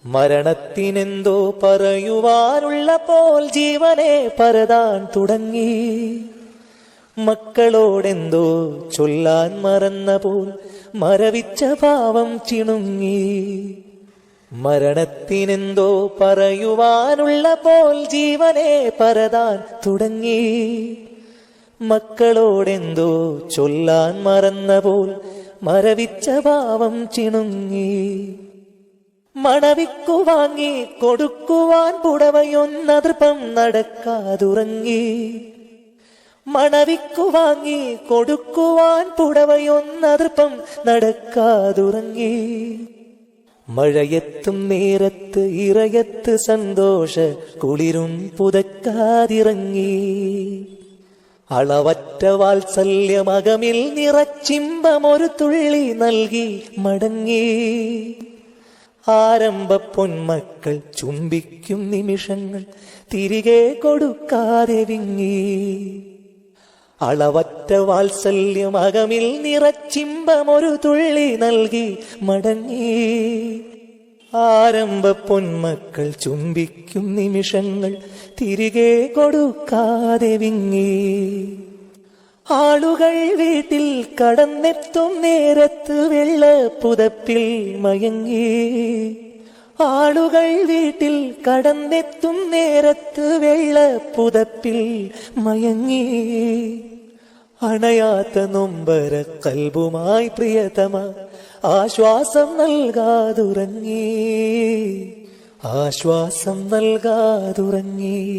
മരണത്തിനെന്തോ പറയുവാനുള്ളപ്പോൾ ജീവനെ പരതാൻ തുടങ്ങി. മക്കളോടെന്തോ ചൊല്ലാൻ മറന്നപ്പോൾ മരവിച്ച ഭാവം ചിണുങ്ങി. മരണത്തിനെന്തോ പറയുവാനുള്ളപ്പോൾ ജീവനെ പരതാൻ തുടങ്ങി. മക്കളോടെന്തോ ചൊല്ലാൻ മറന്നപ്പോൾ മരവിച്ച ഭാവം ചിണുങ്ങി. മണവിക്കു വാങ്ങി കൊടുക്കുവാൻ പുടവയൊന്നതൃപ്പം നടക്കാതുറങ്ങി. മണവിക്കു വാങ്ങി കൊടുക്കുവാൻ പുടവയൊന്നതൃപ്പം നടക്കാതുറങ്ങി. മഴയെത്തും നേരത്ത് ഇറയത്ത് സന്തോഷ കുളിരും പുതക്കാതിറങ്ങി. അളവറ്റ വാത്സല്യമകമിൽ നിറച്ചിമ്പമൊരു തുള്ളി നൽകി മടങ്ങി. ആരംഭ പൊന്മക്കൾ ചുംബിക്കും നിമിഷങ്ങൾ തിരികെ കൊടുക്കാതെ വിങ്ങി. അളവറ്റ വാത്സല്യമകമിൽ നിറച്ചിമ്പമൊരു തുള്ളി നൽകി മടങ്ങി. ആരംഭ പൊന്മക്കൾ ചുംബിക്കും നിമിഷങ്ങൾ തിരികെ കൊടുക്കാതെ വിങ്ങി. ആളുകൾ വീട്ടിൽ കടന്നെത്തും നേരത്ത് വെള്ളപ്പുതപ്പിൽ മയങ്ങി. ആളുകൾ വീട്ടിൽ കടന്നെത്തും നേരത്ത് വെള്ളപ്പുതപ്പിൽ മയങ്ങി. അണയാത്ത നൊമ്പര കൽബുമായി പ്രിയതമ ആശ്വാസം നൽകാതുറങ്ങി. ആശ്വാസം നൽകാതുറങ്ങി.